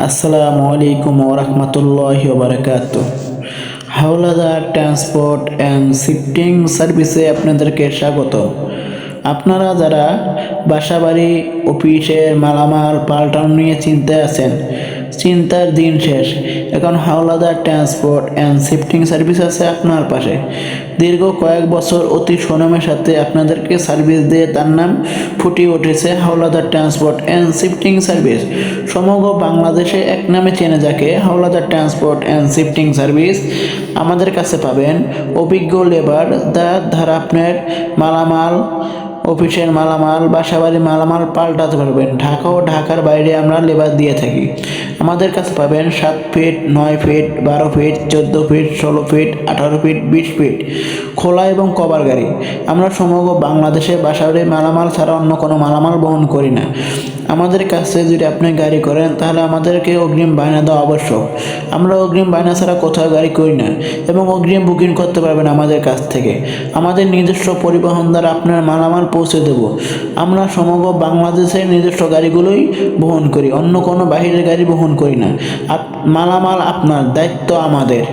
আসসালামু আলাইকুম ওয়া রাহমাতুল্লাহি ওয়া বারাকাতুহু। হাওলাদার ট্রান্সপোর্ট অ্যান্ড শিফটিং সার্ভিসে আপনাদেরকে স্বাগত। আপনারা যারা বাসাবাড়ি অফিসের মালামাল পাল্টানো নিয়ে চিন্তায় আছেন, চিন্তার দিন শেষ। এখন Howlader transport and shifting service আছে আপনার পাশে। দীর্ঘ কয়েক বছর অতি সুনামের সাথে আপনাদেরকে সার্ভিস দিয়ে তার নাম ফুটিয়ে উঠেছে Howlader transport and shifting service. সমগ্র বাংলাদেশে এক নামে চেনে যাকে Howlader transport and shifting service. আমাদের কাছে পাবেন অভিজ্ঞ লেবার দ্বারা আপনার মালামাল, অফিসের মালামাল, বাসাবাড়ির মালামাল পাল্টাতে পারবেন। ঢাকা ও ঢাকার বাইরে আমরা লেবার দিয়ে থাকি। আমাদের কাছে পাবেন 7 feet, 9 feet, 12 feet, 14 feet, 16 feet, 18 feet, 20 feet খোলা এবং কভার গাড়ি। আমরা সমগ্র বাংলাদেশে বাসাবাড়ির মালামাল ছাড়া অন্য কোনো মালামাল বহন করি না। আমাদের কাছে যদি আপনি গাড়ি করেন তাহলে আমাদেরকে অগ্রিম বায়না দেওয়া আবশ্যক। আমরা অগ্রিম বায়না ছাড়া কোথাও গাড়ি করি না এবং অগ্রিম বুকিং করতে পারবেন আমাদের কাছ থেকে। আমাদের নিজস্ব পরিবহন দ্বারা আপনার মালামাল পৌঁছে দেব। আমরা সমগ্র বাংলাদেশের নিজস্ব গাড়িগুলোই বহন করি, অন্য কোনো বাহিরের গাড়ি বহন করি না। মালামাল আপনার, দায়িত্ব আমাদের।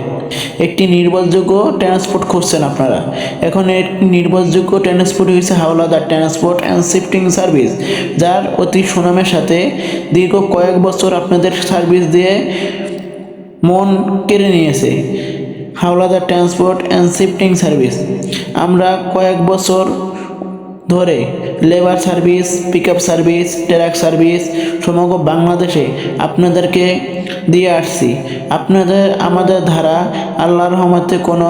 একটি নির্ভরযোগ্য ট্রান্সপোর্ট খুঁজছেন আপনারা, এখন একটি নির্ভরযোগ্য ট্রান্সপোর্ট হয়েছে Howlader transport and shifting service, যার অতি সুনামের সাথে দীর্ঘ কয়েক বছর আপনাদের সার্ভিস দিয়ে মন কেড়ে নিয়েছে Howlader transport and shifting service. আমরা কয়েক বছর ধরে labour service, pickup service, truck service সমগ্র বাংলাদেশে আপনাদেরকে দিয়ে আসছি। আমাদের ধারা আল্লাহর রহমতে কোনো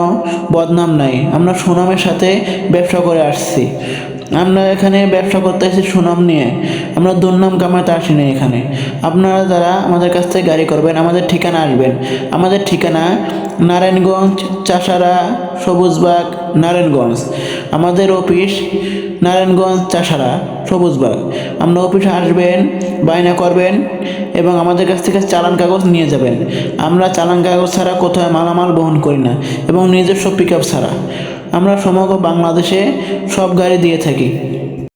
বদনাম নাই। আমরা সুনামের সাথে ব্যবসা করে আসছি। আমরা এখানে ব্যবসা করতে আসছি সুনাম নিয়ে, আমরা দুর্নাম কামাতে আসিনি এখানে। আপনারা যারা আমাদের কাছ থেকে গাড়ি করবেন, আমাদের ঠিকানা আসবেন। আমাদের ঠিকানা নারায়ণগঞ্জ, চাষারা, সবুজবাগ, নারায়ণগঞ্জ। আমাদের অফিস নারায়ণগঞ্জ, চাষারা, সবুজবাগ। আমরা অফিসে আসবেন, বায়না করবেন এবং আমাদের কাছ থেকে চালান কাগজ নিয়ে যাবেন। আমরা চালান কাগজ ছাড়া কোথাও মালামাল বহন করি না এবং নিজস্ব পিকআপ ছাড়া। আমরা সমগ্র বাংলাদেশে সব গাড়ি দিয়ে থাকি।